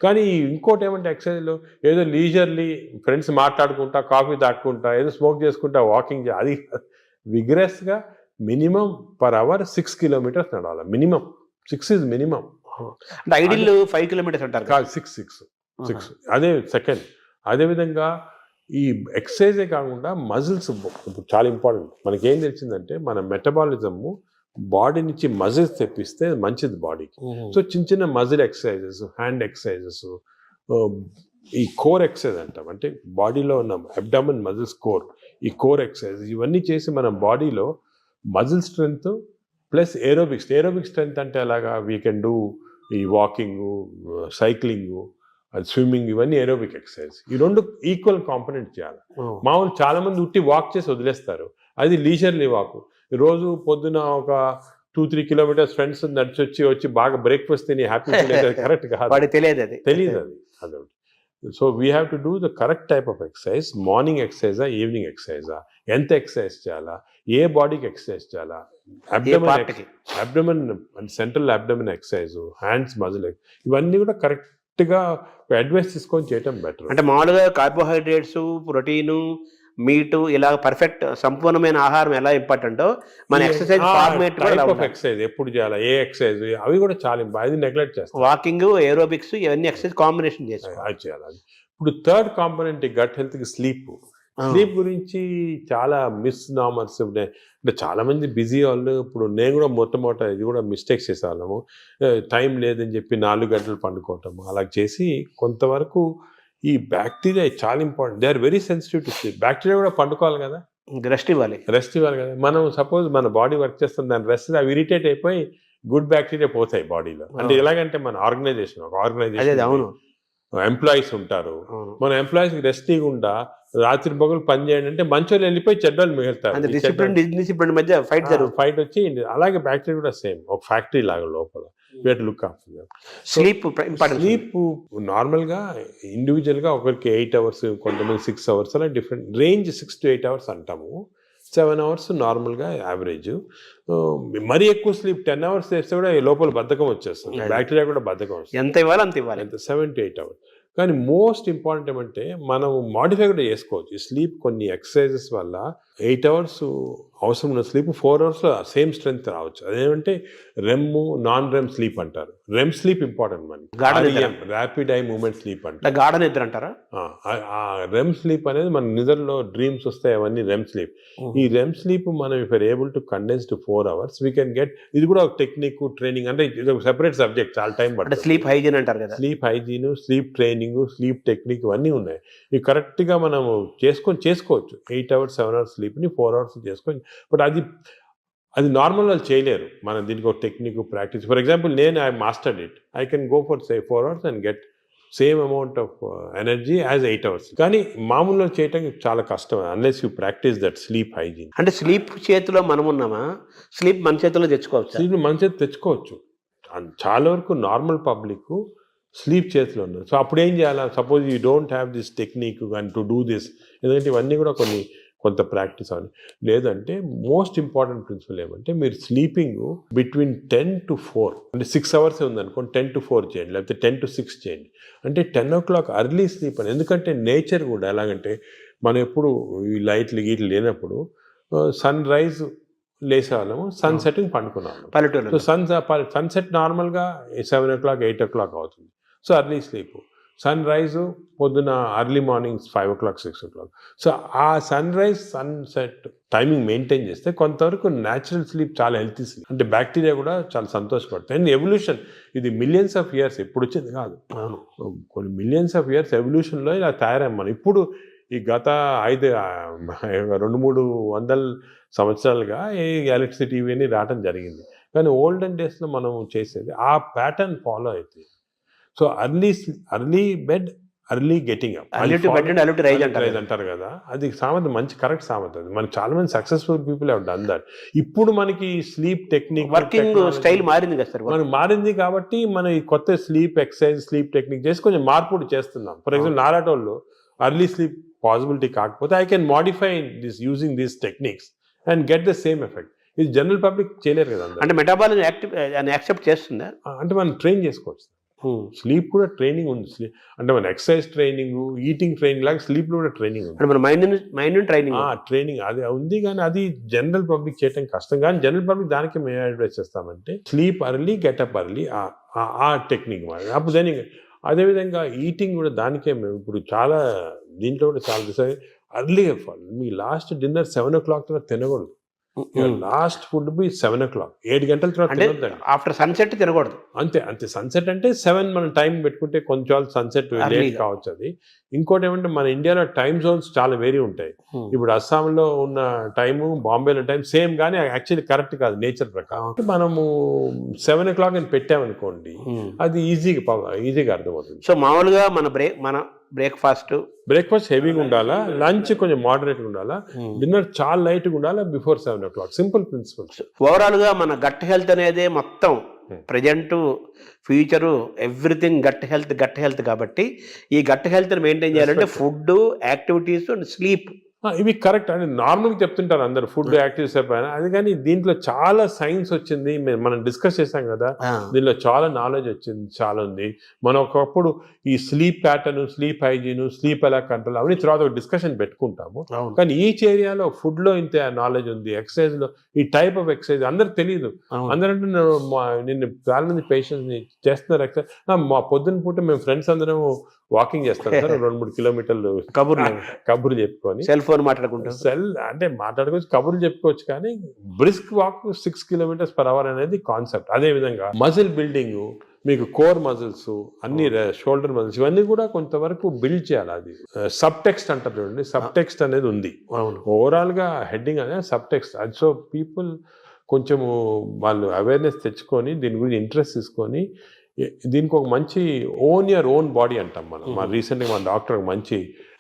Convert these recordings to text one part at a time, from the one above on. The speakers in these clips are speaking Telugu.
కానీ ఇంకోటి ఏమంటే ఎక్సర్సైజ్లో ఏదో లీజర్లీ ఫ్రెండ్స్ మాట్లాడుకుంటా కాఫీ తాక్కుంటా ఏదో స్మోక్ చేసుకుంటా వాకింగ్ అది విగ్రెస్గా మినిమం పర్ అవర్ 6 kilometers నడవాలి. Minimum 6 is minimum. అంటే ఐడిల్ 5 kilometers అంటారు కాదు, 6. అదే సెకండ్. అదేవిధంగా ఈ ఎక్సర్సైజే కాకుండా మజిల్స్ చాలా ఇంపార్టెంట్. మనకి ఏం తెలిసిందంటే మన మెటబాలిజము బాడీ నుంచి మజిల్స్ తెప్పిస్తే మంచిది బాడీకి. సో చిన్న చిన్న మజిల్ ఎక్సర్సైజెస్, హ్యాండ్ ఎక్సర్సైజెస్, ఈ కోర్ ఎక్సర్సైజ్ అంటాం, అంటే బాడీలో ఉన్న అబ్డామిన్ మజిల్స్ కోర్, ఈ కోర్ ఎక్సర్సైజ్ ఇవన్నీ చేసి మన బాడీలో muscle strength plus aerobics. Aerobic strength అంటే అలాగా వీ కెన్ డూ ఈ వాకింగ్, సైక్లింగ్, స్విమ్మింగ్, ఇవన్నీ ఏరోబిక్ ఎక్సర్సైజ్. ఈ రెండు ఈక్వల్ కాంపనెంట్ చేయాలి. మామూలు చాలా మంది ఉట్టి వాక్ చేసి వదిలేస్తారు, అది లీజర్లీ వాక్. రోజు పొద్దున ఒక 2-3 kilometers ఫ్రెండ్స్ వచ్చి బాగా బ్రేక్ఫాస్ట్ తిని హ్యాపీ కరెక్ట్ కాదు, తెలియదు అది. So we have to do the correct type of exercise. Morning ఎక్సర్సైజా, ఈవినింగ్ ఎక్సర్సైజా, ఎంత ఎక్సర్సైజ్ చేయాలా, ఏ బాడీకి ఎక్సర్సైజ్ చేయాలా, abdomen central abdomen exercise, hands muscle, ఇవన్నీ కూడా కరెక్ట్గా అడ్వైస్ తీసుకొని చేయటం బెటర్. అంటే మామూలుగా కార్బోహైడ్రేట్స్, ప్రోటీను, మీటు ఇలా పర్ఫెక్ట్ సంపూర్ణమైన ఆహారం ఎలా ఇంపార్టెంటో మన ఎక్సర్సైజ్ ఫార్మేట్ ఎక్సర్సైజ్ ఎప్పుడు చేయాలి, ఏ ఎక్సర్సైజ్, అవి కూడా చాలా అది నెగ్లెక్ట్ చేస్తాం. వాకింగ్, ఏరోబిక్స్ ఇవన్నీ ఎక్సర్సైజ్ కాంబినేషన్ చేయాలి. ఇప్పుడు థర్డ్ కాంపోనెంట్ గట్ హెల్త్కి స్లీప్. స్లీప్ గురించి చాలా మిస్నామర్స్ ఉన్నాయి. అంటే చాలా మంది బిజీ వాళ్ళు, ఇప్పుడు నేను కూడా మొట్టమొదట ఇది కూడా మిస్టేక్స్ చేసేవాళ్ళము. టైం లేదని చెప్పి 4 గంటలు పండుకోవటం అలా చేసి కొంతవరకు ఈ బ్యాక్టీరియా చాలా important. They are very sensitive to sleep. Bacteria కూడా పండుకోవాలి కదా, రెస్ట్ ఇవ్వాలి కదా. మనం సపోజ్ మన బాడీ వర్క్ చేస్తుంది, దాని రెస్ట్ అవి ఇరిటేట్ అయిపోయి గుడ్ బ్యాక్టీరియా పోతాయి బాడీలో. అంటే ఎలాగంటే మన ఆర్గనైజేషన్ అవును, ఎంప్లాయీస్ ఉంటారు, మన ఎంప్లాయీస్కి రెస్ట్ ఇవ్వకుండా రాత్రి పగలు పని చేయండి అంటే మంచోళ్ళు వెళ్ళిపోయి చెడ్డోళ్ళు మిగులుతారు. డిసిప్లిన్ మధ్య ఫైట్ వచ్చి అలాగే బ్యాక్టీరియా కూడా సేమ్ ఒక ఫ్యాక్టరీ లాగా లోపల. లుక్ ఆఫ్టర్ స్లీప్ నార్మల్గా ఇండివిజువల్గా ఒకరికి 8 hours, కొంతమంది 6 hours, అలా డిఫరెంట్ రేంజ్. 6 to 8 hours అంటాము, 7 hours నార్మల్గా యావరేజ్. మరీ ఎక్కువ స్లీప్ 10 hours చేస్తే కూడా లోపల బద్ధకం వచ్చేస్తుంది, బ్యాక్టీరియా కూడా బద్ధకం వస్తుంది. ఎంత ఇవ్వాలి అంత ఇవ్వాలి, 7 to 8 hours. కానీ మోస్ట్ ఇంపార్టెంట్ ఏమంటే మనం మాడిఫై కూడా చేసుకోవచ్చు ఈ స్లీప్. కొన్ని ఎక్సర్సైజెస్ వల్ల 8 hours అవసరం ఉన్న స్లీప్ 4 hours సేమ్ స్ట్రెంగ్త్ రావచ్చు. అదేమంటే రెమ్, నాన్ రెమ్ స్లీప్ అంటారు. రెమ్ స్లీప్ ఇంపార్టెంట్ మనకి, ర్యాపిడ్ ఐ మూమెంట్ స్లీప్ అంటారు, గాఢ నిద్ర అంటారా. రెమ్ స్లీప్ అనేది మన నిద్రలో డ్రీమ్స్ వస్తాయి, అవన్నీ రెమ్ స్లీప్. ఈ రెమ్ స్లీప్ మనం if are able to condense to 4 hours we can get. ఇది కూడా ఒక టెక్నిక్, ట్రైనింగ్, అంటే ఇది ఒక సెపరేట్ సబ్జెక్ట్, చాలా టైం పడుతుంది. స్లీప్ హైజీన్ అంటారు కదా, sleep hygiene, sleep training, sleep technique ఇవన్నీ ఉన్నాయి. ఇవి కరెక్ట్గా మనం చేసుకోవచ్చు. 8 hours 7 hours స్లీప్ని 4 hours చేసుకొని. బట్ అది నార్మల్ వాళ్ళు చేయలేరు. మనం దీనికి ఒక టెక్నిక్, ప్రాక్టీస్. ఫర్ ఎగ్జాంపుల్ నేను I mastered it, I can go for 4 hours and get same amount of energy as 8 hours. కానీ మామూలుగా చేయటం చాలా కష్టం unless you practice that sleep hygiene. అంటే స్లీప్ చేతిలో మనం ఉన్నామా, స్లీప్ మన చేతిలో తెచ్చుకోవచ్చు. స్లీప్ మన చేతి తెచ్చుకోవచ్చు. చాలా వరకు నార్మల్ పబ్లిక్ స్లీప్ చేతిలో ఉన్నారు. సో అప్పుడు ఏం చేయాలి, suppose you don't have this technique and to do this, ఎందుకంటే ఇవన్నీ కూడా కొంత ప్రాక్టీస్ అవ్వాలి. లేదంటే మోస్ట్ ఇంపార్టెంట్ ప్రిన్సిపల్ ఏమంటే మీరు స్లీపింగ్ బిట్వీన్ 10 to 4, అంటే 6 hours ఉందనుకోండి, 10 to 4 చేయండి, లేకపోతే 10 to 6 చేయండి. అంటే 10 o'clock అర్లీ స్లీప్ అని. ఎందుకంటే నేచర్ కూడా ఎలాగంటే మనం ఎప్పుడు ఈ లైట్లు గీట్లు లేనప్పుడు సన్ రైజ్ లేసేవాళ్ళము, సన్ సెట్టింగ్ పండుకున్నాము పల్లెటూరు. సో సన్సెట్ నార్మల్గా 7 o'clock 8 o'clock అవుతుంది. So early sleep. Sunrise పొద్దున early morning 5 o'clock 6 o'clock. So ఆ sunrise sunset timing maintain చేస్తే కొంతవరకు న్యాచురల్ స్లీప్ చాలా హెల్తీ స్లీప్. అంటే బ్యాక్టీరియా కూడా చాలా సంతోషపడతాయి. అండ్ ఎవల్యూషన్ ఇది మిలియన్స్ ఆఫ్ ఇయర్స్ ఎప్పుడు వచ్చింది కాదు, కొన్ని మిలియన్స్ ఆఫ్ ఇయర్స్ ఎవల్యూషన్లో ఇలా తయారయ్యాం మనం. ఇప్పుడు ఈ గత 200-300 సంవత్సరాలుగా ఈ ఎలక్ట్రిసిటీ ఇవన్నీ రావడం జరిగింది. కానీ ఓల్డెన్ డేస్లో మనం చేసేది ఆ ప్యాటర్న్ ఫాలో అవుతుంది. So early bed, early getting up, rise అంటారు కదా, అది సామెత, మంచి కరెక్ట్ సామెత. అది మనకి చాలా మంది successful people have done that. ఇప్పుడు మనకి స్లీప్ టెక్నిక్, వర్కింగ్ స్టైల్ మారింది కదా సార్, మనకి మారింది కాబట్టి మనం ఈ కొత్త స్లీప్ ఎక్సర్సైజ్, స్లీప్ టెక్నిక్ చేసి కొంచెం మార్పు చేస్తున్నాం. ఫర్ ఎగ్జాంపుల్ నారాటోళ్ళు అర్లీ స్లీప్ పాసిబిలిటీ కాకపోతే I can modify this using these techniques and get the same effect. ఇది జనరల్ పబ్లిక్ చేయలేరు కదా. అంటే మెటాబాలిజం యాక్సెప్ట్ చేస్తుందా, అంటే మనం ట్రైన్ చేసుకోవచ్చు. స్లీప్ కూడా ట్రైనింగ్ ఉంది. అంటే మన ఎక్సర్సైజ్ ట్రైనింగ్, ఈటింగ్ ట్రైనింగ్ లాగా స్లీప్ లో కూడా ట్రైనింగ్ ఉంది. అంటే మన మైండ్ ట్రైనింగ్ ట్రైనింగ్ అది ఉంది, కానీ అది జనరల్ పబ్లిక్ చేయడం కష్టం. కానీ జనరల్ పబ్లిక్ దానికి మేము అడ్వైస్ చేస్తామంటే స్లీప్ అర్లీ, గెటప్ అర్లీ, ఆ టెక్నిక్ మరి. అప్పుడు దాని అదేవిధంగా ఈటింగ్ కూడా దానికే మేము ఇప్పుడు చాలా దీంట్లో కూడా చాలా అర్లీగా మీ లాస్ట్ డిన్నర్ 7 o'clock తర్వాత తినకూడదు. లాస్ట్ ఫుడ్ బి 7 o'clock, 7 గంటల తర్వాత తినొద్దండి. ఆఫ్టర్ సన్సెట్ తినకూడదు. అంతే సన్సెట్ అంటే 7 మనం టైం పెట్టుకుంటే కొంచెం సన్సెట్ లేట్ కావచ్చు. అది ఇంకోటి ఏమంటే మన ఇండియాలో టైం జోన్స్ చాలా వేరీ ఉంటాయి. ఇప్పుడు అస్సాంలో ఉన్న టైము, బాంబేలో టైం సేమ్, కానీ యాక్చువల్లీ కరెక్ట్ కాదు నేచర్ ప్రకారం. మనము 7 o'clock అని పెట్టామనుకోండి, అది ఈజీగా అర్థమవుతుంది. సో మామూలుగా మన బ్రేక్ఫాస్ట్ హెవీగా ఉండాలా, లంచ్ కొంచెం మోడరేట్గా ఉండాలా, డిన్నర్ చాలా లైట్గా ఉండాలా before 7 o'clock. Simple principles. Overall గా మన గట్ హెల్త్ అనేది మొత్తం present future everything gut health కాబట్టి ఈ గట్ హెల్త్ మెయింటైన్ చేయాలంటే ఫుడ్, యాక్టివిటీస్ అండ్ స్లీప్ ఇవి కరెక్ట్ అని నార్మల్గా చెప్తుంటారు అందరు, ఫుడ్ యాక్టివిటీస్ అయిపోయినా. అది కానీ దీంట్లో చాలా సైన్స్ వచ్చింది, మనం డిస్కస్ చేసాం కదా, దీనిలో చాలా నాలెడ్జ్ వచ్చింది, చాలా ఉంది. మనం ఒకప్పుడు ఈ sleep pattern, sleep hygiene, sleep ఎలా కంట్రోల్ అవన్నీ తర్వాత ఒక డిస్కషన్ పెట్టుకుంటాము. కానీ ఈచ్ ఏరియాలో ఫుడ్ లో ఇంత నాలెడ్జ్ ఉంది, ఎక్సర్సైజ్ లో ఈ టైప్ ఆఫ్ ఎక్సర్సైజ్ అందరికి తెలియదు. అందరంటే నిన్న చాలా మంది పేషెంట్స్ చేస్తున్నారు ఎక్సర్సైజ్. మా పొద్దున్న పూట మేము ఫ్రెండ్స్ అందరం వాకింగ్ చేస్తాం సార్, 2-3 కిలోమీటర్లు కబుర్లు చెప్పుకొని, సెల్ ఫోన్ మాట్లాడుకుంటాం. అంటే మాట్లాడుకోవచ్చు, కబుర్లు చెప్పుకోవచ్చు. కానీ బ్రిస్క్ వాక్ 6 km/h అనేది కాన్సెప్ట్. అదే విధంగా మజిల్ బిల్డింగ్, మీకు కోర్ మజిల్స్ అన్ని, షోల్డర్ మజిల్స్, ఇవన్నీ కూడా కొంతవరకు బిల్డ్ చేయాలి. అది సబ్ టెక్స్ట్ అంటారు చూడండి, సబ్ టెక్స్ట్ అనేది ఉంది. ఓవరాల్ గా హెడ్డింగ్ అనేది సబ్ టెక్స్ట్. అది సో పీపుల్ కొంచెము వాళ్ళు అవేర్నెస్ తెచ్చుకొని దీని గురించి ఇంట్రెస్ట్ తీసుకొని దీనికి ఒక మంచి ఓన్ యువర్ ఓన్ బాడీ అంటాం మనం. మన రీసెంట్గా మన డాక్టర్ మంచి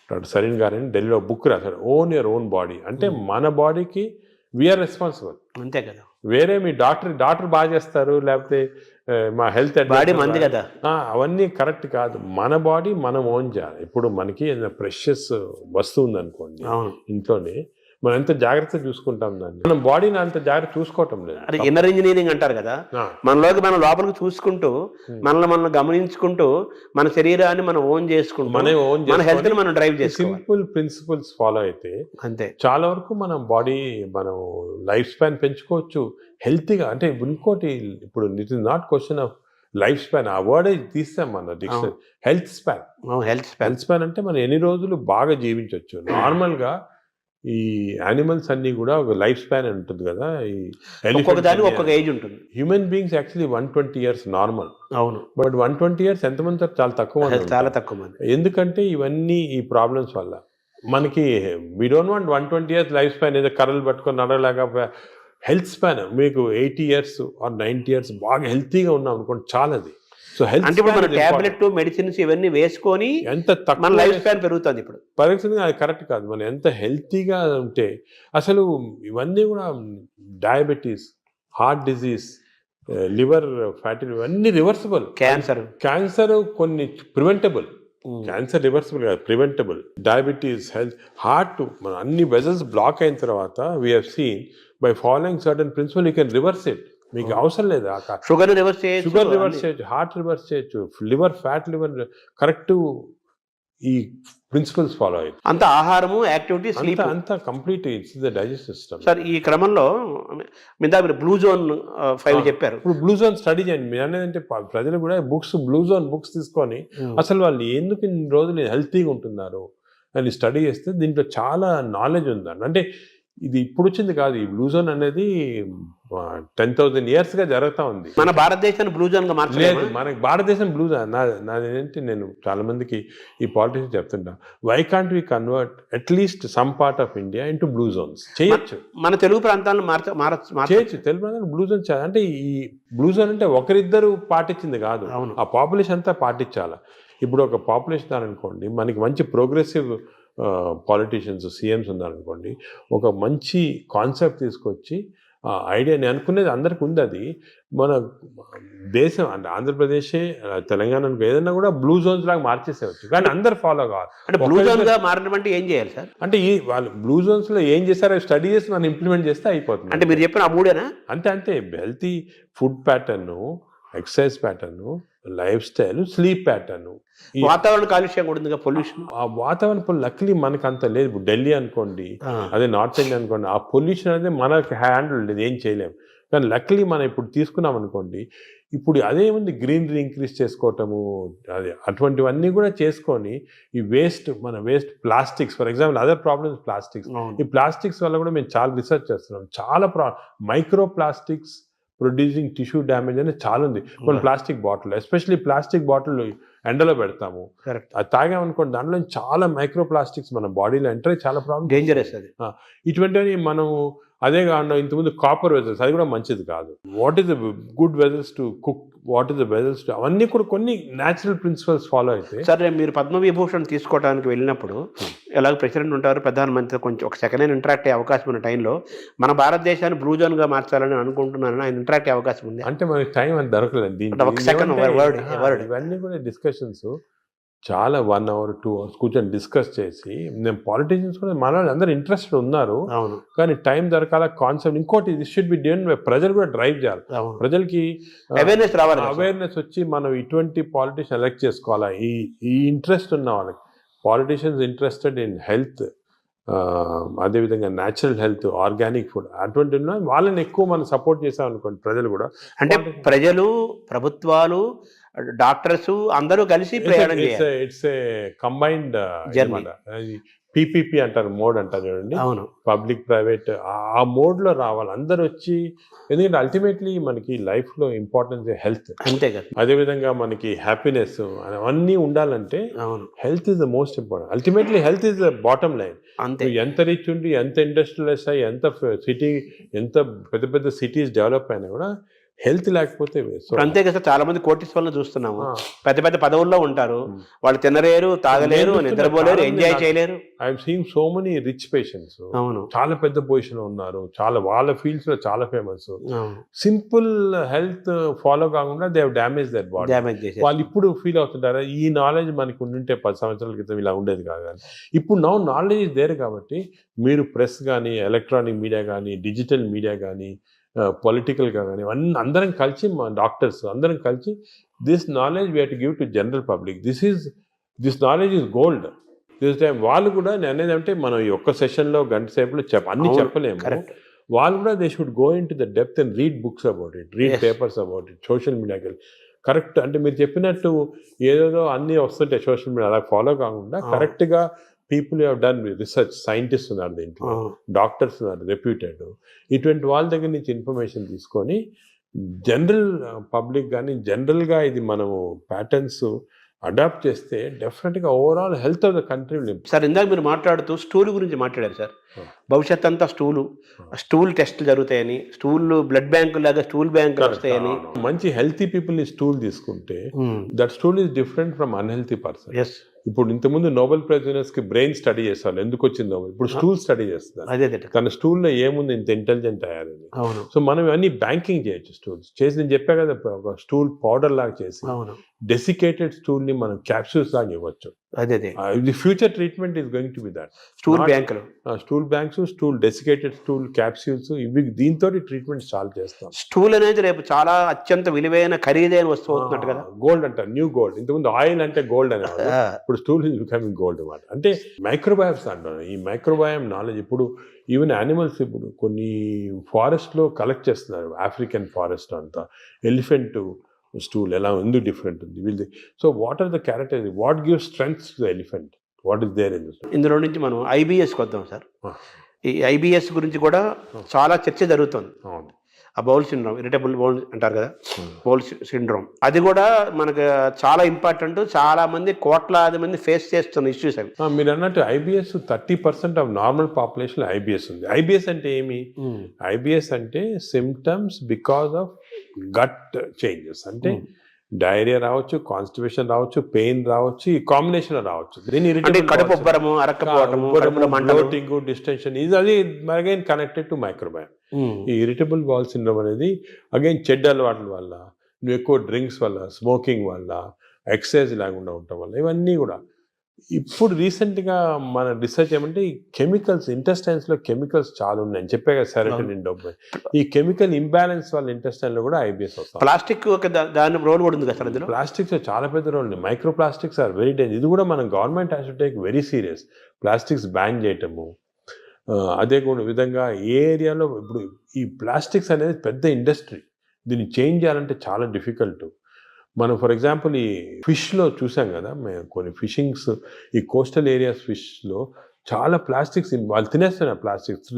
డాక్టర్ సరీన్ గారని ఢిల్లీలో బుక్ రాశారు, ఓన్ యువర్ ఓన్ బాడీ. అంటే మన బాడీకి వీఆర్ రెస్పాన్సిబుల్. అంతే కదా. వేరే మీ డాక్టర్ బాగా చేస్తారు, లేకపోతే మా హెల్త్ బాడీ మంది కదా, అవన్నీ కరెక్ట్ కాదు. మన బాడీ మనం ఓన్ చేయాలి. ఇప్పుడు మనకి ఏదైనా ప్రెషియస్ వస్తువు ఉందనుకోండి ఇంట్లోనే, మనం ఎంత జాగ్రత్త చూసుకుంటాం దాన్ని, మనం బాడీని అంత జాగ్రత్త చూసుకోవటం లేదు. అది ఇన్నర్ ఇంజనీరింగ్ అంటారు కదా, మనలోకి మనం లోపలికి చూసుకుంటూ మనల్ని గమనించుకుంటూ మన శరీరాన్ని మనం ఓన్ చేసుకుంటూ మన హెల్త్ ని మనం డ్రైవ్ చేసి సింపుల్ ప్రిన్సిపల్స్ ఫాలో అయితే అంతే చాలా వరకు మనం బాడీ, మనం లైఫ్ స్పాన్ పెంచుకోవచ్చు హెల్తీగా. అంటే ఇంకోటి, ఇప్పుడు it is not question of life span, ఆ వర్డ్ తీస్తాం మన డిక్షనరీ. హెల్త్ స్పాన్ అంటే మనం ఎన్ని రోజులు బాగా జీవించవచ్చు. నార్మల్గా ఈ యానిమల్స్ అన్ని కూడా ఒక లైఫ్ స్పాన్ అని ఉంటుంది కదా, ఈ ఒక్కొక్క ఏజ్ ఉంటుంది. Human beings actually 120 years normal. అవును. బట్ 120 years ఎంతమంది చాలా తక్కువ మంది. ఎందుకంటే ఇవన్నీ ఈ ప్రాబ్లమ్స్ వల్ల మనకి we don't want 120 years life span, ఏదో కర్రలు పట్టుకొని నడవలాగా. హెల్త్ స్పాన్ మీకు 80 years or 90 years బాగా హెల్తీగా ఉన్నాం అనుకోండి, చాలా. అది సో హెల్త్ అంటే మన టాబ్లెట్, మెడిసిన్స్ ఇవన్నీ వేసుకొని ఎంత తక్కువ లైఫ్ స్పాన్ పెరుగుతుంది. ఇప్పుడు పెరుగుతుంది, అది కరెక్ట్ కాదు. మనం ఎంత హెల్తీగా ఉంటే అసలు ఇవన్నీ కూడా diabetes, heart disease, liver fatty, ఇవన్నీ రివర్సిబుల్. క్యాన్సర్ కొన్ని ప్రివెంటబుల్, క్యాన్సర్ రివర్సిబుల్ కాదు, ప్రివెంటబుల్. డయాబెటీస్, హెల్త్, హార్ట్, మన అన్ని వెజల్స్ బ్లాక్ అయిన తర్వాత we have seen by following certain principal you can reverse it. మీకు అవసరం లేదు. షుగర్ రివర్స్ చేయొచ్చు, హార్ట్ రివర్స్ చేయొచ్చు, లివర్ ఫ్యాట్, లివర్ కరెక్ట్. ఈ ప్రిన్సిపల్స్ ఫాలో అయ్యి అంత ఆహారము, యాక్టివిటీ, స్లీప్ అంతా complete it's the digestive system. Sir ఈ క్రమంలో మీరు బ్లూ జోన్ 5 చెప్పారు. ఇప్పుడు బ్లూ జోన్ స్టడీ చేయండి. మీరు అనేది ప్రజలు కూడా బ్లూ జోన్ బుక్స్ తీసుకొని అసలు వాళ్ళు ఎందుకు ఇన్ని రోజులు హెల్తీగా ఉంటున్నారు అని స్టడీ చేస్తే దీంట్లో చాలా నాలెడ్జ్ ఉందండి. అంటే ఇది ఇప్పుడు వచ్చింది కాదు, ఈ బ్లూ జోన్ అనేది 10,000 years గా జరుగుతూ ఉంది. మన భారతదేశాన్ని బ్లూ జోన్ గా మార్చలేదు. మనకి భారతదేశం బ్లూ జోన్. నాదేంటి, నేను చాలా మందికి ఈ పాలిటిక్స్ చెప్తుంటా, why can't we convert at least some part of India into blue zones? చేయొచ్చు. మన తెలుగు ప్రాంతాలను చేయొచ్చు. తెలుగు ప్రాంతాలు బ్లూ జోన్. అంటే ఈ బ్లూ జోన్ అంటే ఒకరిద్దరు పాటించింది కాదు, ఆ పాపులేషన్ అంతా పాటించాలి. ఇప్పుడు ఒక పాపులేషన్ అనుకోండి, మనకి మంచి ప్రోగ్రెసివ్ పాలిటీషియన్స్, సీఎంస్ ఉన్నారనుకోండి, ఒక మంచి కాన్సెప్ట్ తీసుకొచ్చి ఐడియా, నేను అనుకునేది అందరికి ఉంది. అది మన దేశం అంటే ఆంధ్రప్రదేశ్, తెలంగాణ ఏదైనా కూడా బ్లూ జోన్స్ లాగా మార్చేసేవచ్చు, కానీ అందరు ఫాలో కావాలి. అంటే బ్లూ జోన్ గా మారడం అంటే ఏం చేయాలి సార్? అంటే ఈ వాళ్ళు బ్లూ జోన్స్ లో ఏం చేస్తారో స్టడీ చేసి మనం ఇంప్లిమెంట్ చేస్తే అయిపోతుంది. అంటే మీరు చెప్పిన ఆ మూడేనా? అంతే. Healthy food pattern, exercise pattern, life style, sleep pattern, వాతావరణ కాలుష్యం కూడా ఉంది, పొల్యూషన్. ఆ వాతావరణం లక్లీ మనకు అంత లేదు. ఇప్పుడు ఢిల్లీ అనుకోండి, అదే నార్త్ ఇండియా అనుకోండి, ఆ పొల్యూషన్ అనేది మనకి హ్యాండిల్ లేదు, ఏం చేయలేము. కానీ లక్లీ మనం ఇప్పుడు తీసుకున్నాం అనుకోండి, ఇప్పుడు అదేముంది, గ్రీనరీ ఇంక్రీజ్ చేసుకోవటము, అదే అటువంటివన్నీ కూడా చేసుకొని ఈ మన waste plastics, for example other problems plastics. ఈ ప్లాస్టిక్స్ వల్ల కూడా మేము చాలా రీసెర్చ్ చేస్తున్నాం. చాలా micro plastics producing tissue damage అనేది చాలా ఉంది. కొన్ని plastic bottle, especially plastic bottle ఎండలో పెడతాము, అది తాగామనుకోండి, దాంట్లో చాలా మైక్రో ప్లాస్టిక్స్ మన బాడీలో ఎంటర్ అయ్యి చాలా ప్రాబ్లమ్, డేంజరస్ అది. ఇటువంటివి మనం అదే కాకుండా ఇంతకుముందు కాపర్ వెజల్స్, అది కూడా మంచిది కాదు. What is the good vessels to cook, what is the vessels to, అవన్నీ కూడా కొన్ని న్యాచురల్ ప్రిన్సిపల్స్ ఫాలో అయితే. సరే, మీరు పద్మవిభూషణ్ తీసుకోవడానికి వెళ్ళినప్పుడు ఎలాగో ప్రెసిడెంట్ ఉంటారు, ప్రధానమంత్రి, కొంచెం ఒక సెకండ్ హ్యాండ్ ఇంటరాక్ట్ అయ్యే అవకాశం ఉన్న టైంలో మన భారతదేశాన్ని బ్లూ జోన్గా మార్చాలని అనుకుంటున్నాను, ఆయన ఇంటరాక్ట్ అయ్యే అవకాశం ఉంది అంటే మనకి టైం అని దొరకలేదు దీనికి. ఒక సెకండ్ ఇవన్నీ కూడా డిస్కషన్స్ చాలా 1 hour 2 hours కూర్చొని డిస్కస్ చేసి, నేను పాలిటీషియన్స్ కూడా మన అందరూ ఇంట్రెస్టెడ్ ఉన్నారు, కానీ టైం దొరకాల కాన్సెప్ట్. ఇంకోటి this should be done by ప్రజలు కూడా డ్రైవ్ చేయాలి, ప్రజలకి అవేర్నెస్ రావాలి, అవేర్నెస్ వచ్చి మనం ఇటువంటి పాలిటీషియన్ ఎలక్ట్ చేసుకోవాలా. ఈ ఇంట్రెస్ట్ ఉన్న వాళ్ళకి, పాలిటీషియన్స్ ఇంట్రెస్టెడ్ ఇన్ హెల్త్, అదేవిధంగా న్యాచురల్ హెల్త్, ఆర్గానిక్ ఫుడ్, అటువంటి వాళ్ళని ఎక్కువ మనం సపోర్ట్ చేసాం అనుకోండి, ప్రజలు కూడా. అంటే ప్రజలు, ప్రభుత్వాలు, డాక్టర్స్ అందరూ కలిసి ప్రయాణం చేయాలి. ఇట్స్ ఏ కంబైన్డ్ పీపీపీ అంటారు, మోడ్ అంటారు చూడండి, అవును, పబ్లిక్ ప్రైవేట్, ఆ మోడ్లో రావాలి అందరు వచ్చి. ఎందుకంటే అల్టిమేట్లీ మనకి లైఫ్లో ఇంపార్టెన్స్ హెల్త్, అంతే కదా. అదేవిధంగా మనకి హ్యాపీనెస్ అవన్నీ ఉండాలంటే health is the most important. Ultimately health is the bottom line. అంతే, ఎంత రిచ్ ఉండి, ఎంత ఇండస్ట్రియలైజ్ అయ్యి, ఎంత పెద్ద పెద్ద సిటీస్ డెవలప్ అయినా కూడా హెల్త్ లేకపోతే అంతే కదా. చాలా మంది కోటీశ్వరులను చూస్తున్నాము, పెద్ద పెద్ద పదవుల్లో ఉంటారు, వాళ్ళు తినలేరు, తాగలేరు, నిద్రపోలేరు, ఎంజాయ్ చేయలేరు. I'm seeing so many rich patients, చాలా పెద్ద పొజిషన్ లో ఉన్నారు, చాలా వాళ్ళ ఫీల్డ్స్ లో చాలా ఫేమస్. సింపుల్ హెల్త్ ఫాలో కాకుండా they have damage their body. వాళ్ళు ఇప్పుడు ఫీల్ అవుతుంటారు, ఈ నాలెడ్జ్ మనకి ఉండింటే 10 సంవత్సరాల క్రితం ఇలా ఉండేది కాదు. కానీ ఇప్పుడు నాలెడ్జ్ ఇస్ దేర్ కాబట్టి, మీరు ప్రెస్ కానీ, ఎలక్ట్రానిక్ మీడియా కానీ, డిజిటల్ మీడియా కానీ, పొలిటికల్గా కానీ, అన్నీ అందరం కలిసి, మా డాక్టర్స్ అందరం కలిసి, this knowledge we have to give to general public. This knowledge is gold. This time వాళ్ళు కూడా అనేది అంటే మనం ఈ ఒక్క సెషన్లో గంట సేపులో అన్ని చెప్పలేము. వాళ్ళు కూడా they should go in to the depth and read books about it, read papers about it, social మీడియాకి వెళ్ళి కరెక్ట్. అంటే మీరు చెప్పినట్టు ఏదేదో అన్నీ వస్తుంటాయి సోషల్ మీడియా, అలా ఫాలో కాకుండా కరెక్ట్గా people have done research, scientist ఉన్నారు దీంట్లో, డాక్టర్స్ ఉన్నారు రెప్యూటెడ్, ఇటువంటి వాళ్ళ దగ్గర నుంచి ఇన్ఫర్మేషన్ తీసుకొని జనరల్ పబ్లిక్ కానీ, జనరల్గా ఇది మనము ప్యాటర్న్స్ అడాప్ట్ చేస్తే డెఫినెట్గా overall health of the country. Sir, ఇందాక మీరు మాట్లాడుతూ స్టూల్ గురించి మాట్లాడారు సార్. భవిష్యత్ అంతా స్టూల్ టెస్టులు జరుగుతాయని, బ్లడ్ బ్యాంకు లాగా స్టూల్ బ్యాంకులు వస్తాయని. మంచి హెల్తీ పీపుల్ని స్టూల్ తీసుకుంటే that stool is different from unhealthy person. ఇప్పుడు ఇంతకుముందు నోబెల్ ప్రైజ్ విన్నర్స్ కి బ్రెయిన్ స్టడీ చేస్తారు, ఎందుకు వచ్చింది నోబెల్, ఇప్పుడు స్టూల్ స్టడీ చేస్తున్నారు, తన స్టూల్లో ఏముంది ఇంత ఇంటెలిజెంట్ అయ్యారని. సో మనం అన్ని బ్యాంకింగ్ చేయొచ్చు స్టూల్స్ చేసి. నేను చెప్పా కదా, ఒక స్టూల్ పౌడర్ లాగా చేసి డెసికేటెడ్ స్టూల్ ని మనం క్యాప్సూల్స్ లాగా ఇవ్వచ్చు. The future treatment is going to be that. Stool banks, stool desiccated stool capsules, ఇవి దీంతో ట్రీట్మెంట్ సాల్వ్ చేస్తాం. స్టూల్ అనేది రేపు చాలా అత్యంత విలువైన ఖరీదైన వస్తువు అవుతున్నట్టు కదా. గోల్డ్ అంటారు, న్యూ గోల్డ్. ఇంతకుముందు ఆయిల్ అంటే గోల్డ్ అనేవాళ్ళు, ఇప్పుడు స్టూల్ ఈజ్ బికమింగ్ గోల్డ్ అన్నమాట. అంటే మైక్రోబయామ్స్ అంటారు. ఈ మైక్రోబయామ్ నాలెడ్జ్ ఇప్పుడు ఈవెన్ యానిమల్స్ ఇప్పుడు కొన్ని ఫారెస్ట్లో కలెక్ట్ చేస్తున్నారు, ఆఫ్రికన్ ఫారెస్ట్ అంతా, ఎలిఫెంట్ స్టూల్ ఎలా ఎందుకు డిఫరెంట్ ఉంది వీళ్ళది. So what are the character, what give strength to the elephant, what is there in this. ఇందులో నుంచి మనం ఐబిఎస్కి వద్దాం సార్. ఈ ఐబిఎస్ గురించి కూడా చాలా చర్చ జరుగుతుంది. ఆ బౌల్ సిండ్రోమ్, ఇరిటబుల్ బౌల్ అంటారు కదా, బౌల్ సిండ్రోమ్, అది కూడా మనకు చాలా ఇంపార్టెంట్. చాలా మంది, కోట్లాది మంది ఫేస్ చేస్తున్న ఇష్యూస్ అవి. మీరు అన్నట్టు IBS 30% of normal population IBS ఉంది. ఐబిఎస్ అంటే ఏమి? ఐబిఎస్ అంటే symptoms because of gut changes. అంటే డైరియా రావచ్చు, కాన్స్టిపేషన్ రావచ్చు, పెయిన్ రావచ్చు, ఈ కాంబినేషన్ రావచ్చు. బ్లోటింగ్, డిస్టెన్షన్, ఇది అది అగైన్ కనెక్టెడ్ టు మైక్రోబయామ్. ఈ ఇరిటబుల్ బౌల్ సిండ్రోమ్ అనేది అగైన్ చెడ్డ అలవాట్ల వల్ల, నువ్వు ఎక్కువ డ్రింక్స్ వల్ల, స్మోకింగ్ వల్ల, ఎక్సర్సైజ్ లేకుండా ఉండటం వల్ల, ఇవన్నీ కూడా ఇప్పుడు రీసెంట్గా మన రీసెర్చ్ ఏమంటే ఈ కెమికల్స్ ఇంటెస్టైన్స్లో కెమికల్స్ చాలా ఉన్నాయని చెప్పే కదా సెరోటోనిన్ డోపమైన్. ఈ కెమికల్ ఇంబ్యాలెన్స్ వల్ల ఇంటెస్టైన్లో కూడా ఐబిఎస్ వస్తుంది. ప్లాస్టిక్ ఒక దాని రోల్ కూడా ఉంది కదా సార్ అందులో. ప్లాస్టిక్స్ చాలా పెద్ద రోల్ ఉంది. Micro plastics are very danger. ఇది కూడా మన government has to take very serious. Plastics ban చేయటము, అదే కూడా విధంగా ఏ ఏరియాలో ఇప్పుడు ఈ ప్లాస్టిక్స్ అనేది పెద్ద ఇండస్ట్రీ. దీన్ని చేంజ్ చేయాలంటే చాలా డిఫికల్ట్. మనం ఫర్ ఎగ్జాంపుల్ ఈ ఫిష్లో చూసాం కదా, మేము కొన్ని ఫిషింగ్స్ ఈ కోస్టల్ ఏరియాస్ ఫిష్లో చాలా ప్లాస్టిక్స్ వాళ్ళు తినేస్తున్నారు. ప్లాస్టిక్స్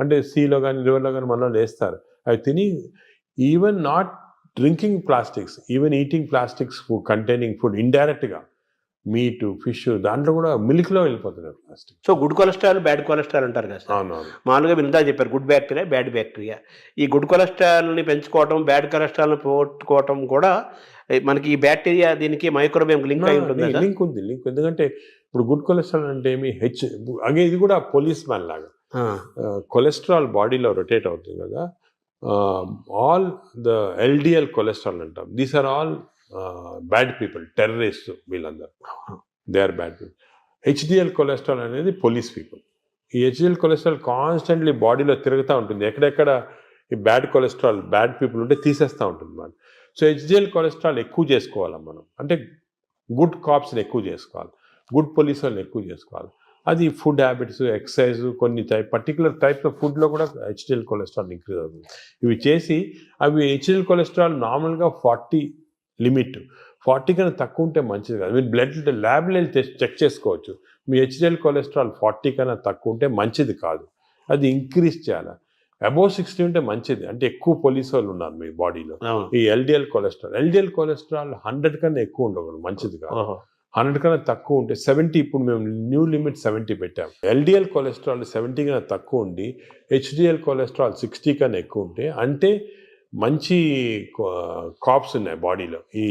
అంటే సీలో కానీ రివర్లో కానీ మనలో వేస్తారు. అవి తిని even not drinking plastics, even eating plastics containing food ఇండైరెక్ట్గా మీట్ ఫిష్ దాంట్లో కూడా మిల్క్లో వెళ్ళిపోతున్నారు plastic. So good cholesterol bad cholesterol అంటారు కదా సార్. అవునవును. మామూలుగా మీరు ఇందా చెప్పారు గుడ్ బ్యాక్టీరియా బ్యాడ్ బ్యాక్టీరియా. ఈ గుడ్ కొలెస్ట్రాల్ని పెంచుకోవటం బ్యాడ్ కొలెస్ట్రాల్ని పోగొట్టుకోవటం కూడా మనకి ఈ బ్యాక్టీరియా దీనికి మైక్రోబియం లింక్ అయి ఉంటుంది. లింక్ ఉంది. ఎందుకంటే ఇప్పుడు గుడ్ కొలెస్ట్రాల్ అంటే ఏమి అగే ఇది కూడా పోలీస్ మ్యాన్ లాగా కొలెస్ట్రాల్ బాడీలో రొటేట్ అవుతుంది కదా. ఆల్ ద ఎల్డిఎల్ కొలెస్ట్రాల్ అంటాం. These are all bad people, terrorist వీళ్ళందరూ. They are bad people. HDL cholesterol అనేది పోలీస్ పీపుల్. ఈ హెచ్డిఎల్ కొలెస్ట్రాల్ కాన్స్టెంట్లీ బాడీలో తిరుగుతూ ఉంటుంది. ఎక్కడెక్కడ ఈ బ్యాడ్ కొలెస్ట్రాల్ బ్యాడ్ పీపుల్ ఉంటే తీసేస్తూ ఉంటుంది మనం. సో హెచ్డిఎల్ కొలెస్ట్రాల్ ఎక్కువ చేసుకోవాలి మనం. అంటే గుడ్ కాప్స్ని ఎక్కువ చేసుకోవాలి, గుడ్ పోలీస్ వాళ్ళని ఎక్కువ చేసుకోవాలి. అది ఫుడ్ హ్యాబిట్స్, ఎక్సర్సైజ్, కొన్ని పర్టికులర్ టైప్స్ ఆఫ్ ఫుడ్లో కూడా హెచ్డిఎల్ కొలెస్ట్రాల్ ఇంక్రీజ్ అవుతుంది. ఇవి చేసి అవి హెచ్డిఎల్ కొలెస్ట్రాల్ నార్మల్గా 40 లిమిట్, 40 కన్నా తక్కువ ఉంటే మంచిది కాదు. మీరు బ్లడ్ ల్యాబ్లో చెక్ చేసుకోవచ్చు. మీ హెచ్డిఎల్ కొలెస్ట్రాల్ 40 కన్నా తక్కువ ఉంటే మంచిది కాదు, అది ఇంక్రీజ్ చేయాలి. అబోవ్ 60 ఉంటే మంచిది, అంటే ఎక్కువ పోలీసు వాళ్ళు ఉన్నారు మీ బాడీలో. ఈ ఎల్డిఎల్ కొలెస్ట్రాల్ 100 కన్నా ఎక్కువ ఉండకూడదు, మంచిది కాదు. 100 కన్నా తక్కువ ఉంటే 70, ఇప్పుడు మేము న్యూ లిమిట్ 70 పెట్టాము. ఎల్డిఎల్ కొలెస్ట్రాల్ 70 కన్నా తక్కువ ఉండి హెచ్డిఎల్ కొలెస్ట్రాల్ 60 కన్నా ఎక్కువ ఉంటే అంటే మంచి కాప్స్ ఉన్నాయి బాడీలో, ఈ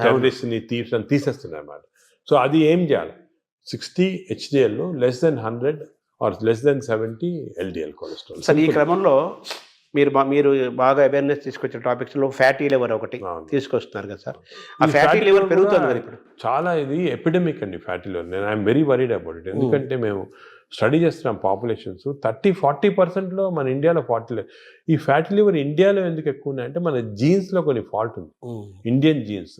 టెర్రరిస్ట్ని థీవ్స్ అని తీసేస్తున్నాయి అన్నమాట. సో అది ఏం చేయాలి, 60 HDL, less than 100 or less than 70 LDL cholesterol. Sir ఈ క్రమంలో మీరు బాగా అవేర్నెస్ తీసుకొచ్చే టాపిక్స్లో ఫ్యాటీ లివర్ ఒకటి తీసుకొస్తున్నారు కదా సార్. ఆ ఫ్యాటీ లివర్ పెరుగుతుంది మరి ఇప్పుడు చాలా. ఇది ఎపిడమిక్ అండి ఫ్యాటీ లివర్. నేను I'm very worried about it. ఎందుకంటే మేము స్టడీ చేస్తున్నాం పాపులేషన్స్ 30-40%లో మన ఇండియాలో ఈ ఫ్యాటీ లివర్ ఇండియాలో ఎందుకు ఎక్కువ ఉన్నాయంటే మన జీన్స్లో కొన్ని ఫాల్ట్ ఉంది, ఇండియన్ జీన్స్.